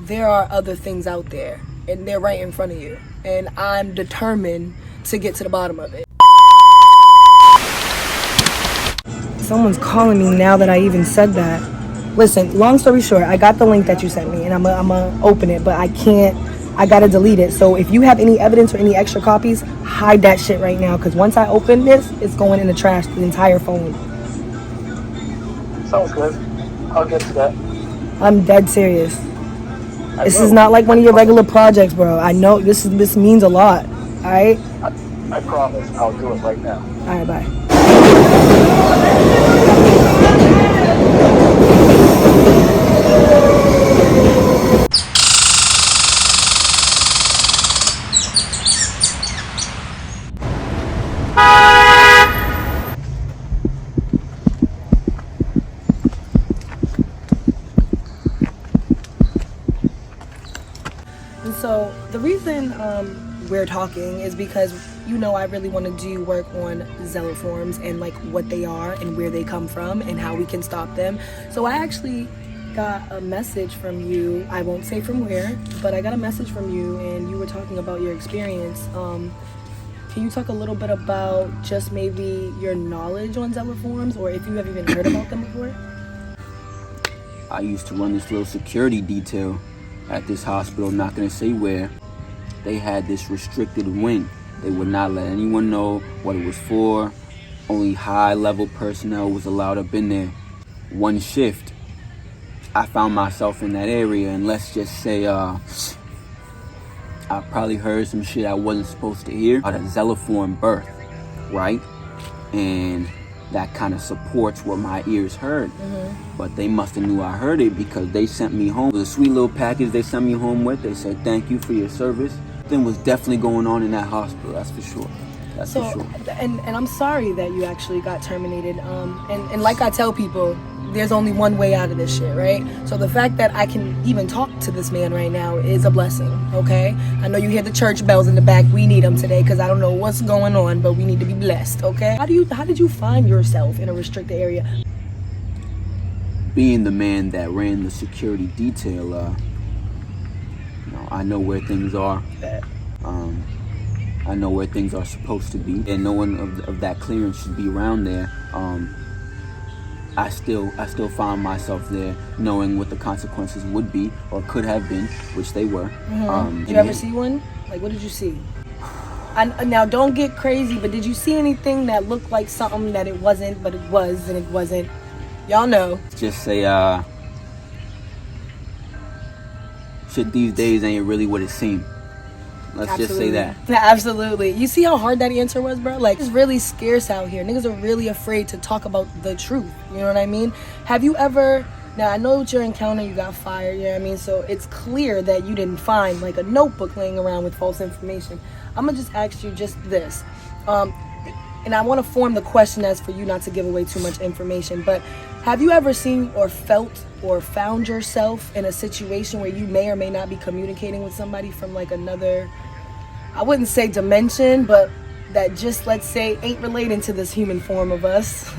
there are other things out there, and they're right in front of you, and I'm determined to get to the bottom of it. Someone's calling me now that I even said that. Listen, long story short, I got the link that you sent me, and I'm gonna open it, but I can't. I gotta delete it. So if you have any evidence or any extra copies, hide that shit right now, because once I open this, it's going in the trash, the entire phone. Sounds good. I'll get to that. I'm dead serious. This is not like one of your regular projects, bro. I know this means a lot. All right? I promise I'll do it right now. All right, bye. And so the reason we're talking is because, I really want to do work on Zelaforms and like what they are and where they come from and how we can stop them. So I actually got a message from you. I won't say from where, but I got a message from you, and you were talking about your experience. Can you talk a little bit about just maybe your knowledge on Zelaforms, or if you have even heard about them before? I used to run this little security detail at this hospital, I'm not gonna say where. They had this restricted wing. They would not let anyone know what it was for. Only high-level personnel was allowed up in there. One shift, I found myself in that area, and let's just say I probably heard some shit I wasn't supposed to hear about a Zelaform birth, right? And that kind of supports what my ears heard. But they must have knew I heard it, because they sent me home with a sweet little package they sent me home with. They said, thank you for your service. Something was definitely going on in that hospital, that's for sure. That's for sure. And I'm sorry that you actually got terminated. And like I tell people, there's only one way out of this shit, right? So the fact that I can even talk to this man right now is a blessing, okay? I know you hear the church bells in the back. We need them today, because I don't know what's going on, but we need to be blessed, okay? How did you find yourself in a restricted area? Being the man that ran the security detail, I know where things are. I know where things are supposed to be, and no one of that clearance should be around there. I still found myself there, knowing what the consequences would be or could have been, which they were. Did you ever see one? Like, what did you see? Now, don't get crazy, but did you see anything that looked like something that it wasn't, but it was, and it wasn't? Y'all know. Just say, shit these days ain't really what it seemed. Let's just say that. Absolutely. You see how hard that answer was, bro? Like, it's really scarce out here. Niggas are really afraid to talk about the truth. You know what I mean? Have you ever... Now, I know with your encounter, you got fired, you know what I mean? So it's clear that you didn't find, like, a notebook laying around with false information. I'm going to just ask you just this. And I want to form the question as for you not to give away too much information, but have you ever seen or felt or found yourself in a situation where you may or may not be communicating with somebody from, like, another... I wouldn't say dimension, but that just, let's say, ain't relating to this human form of us?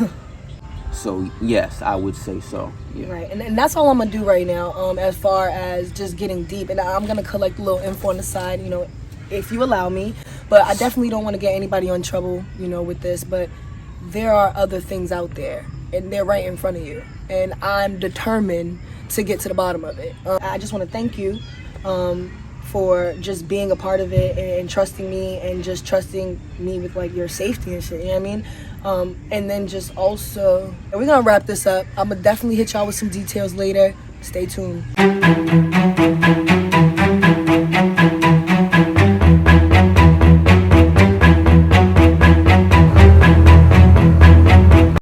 So, yes, I would say so. Yeah. Right, and that's all I'm going to do right now, as far as just getting deep. And I'm going to collect a little info on the side, if you allow me. But I definitely don't want to get anybody in trouble, with this. But there are other things out there, and they're right in front of you. And I'm determined to get to the bottom of it. I just want to thank you for just being a part of it and trusting me, and just trusting me with, like, your safety and shit, you know what I mean? And then just also, we're gonna wrap this up. I'm gonna definitely hit y'all with some details later. Stay tuned.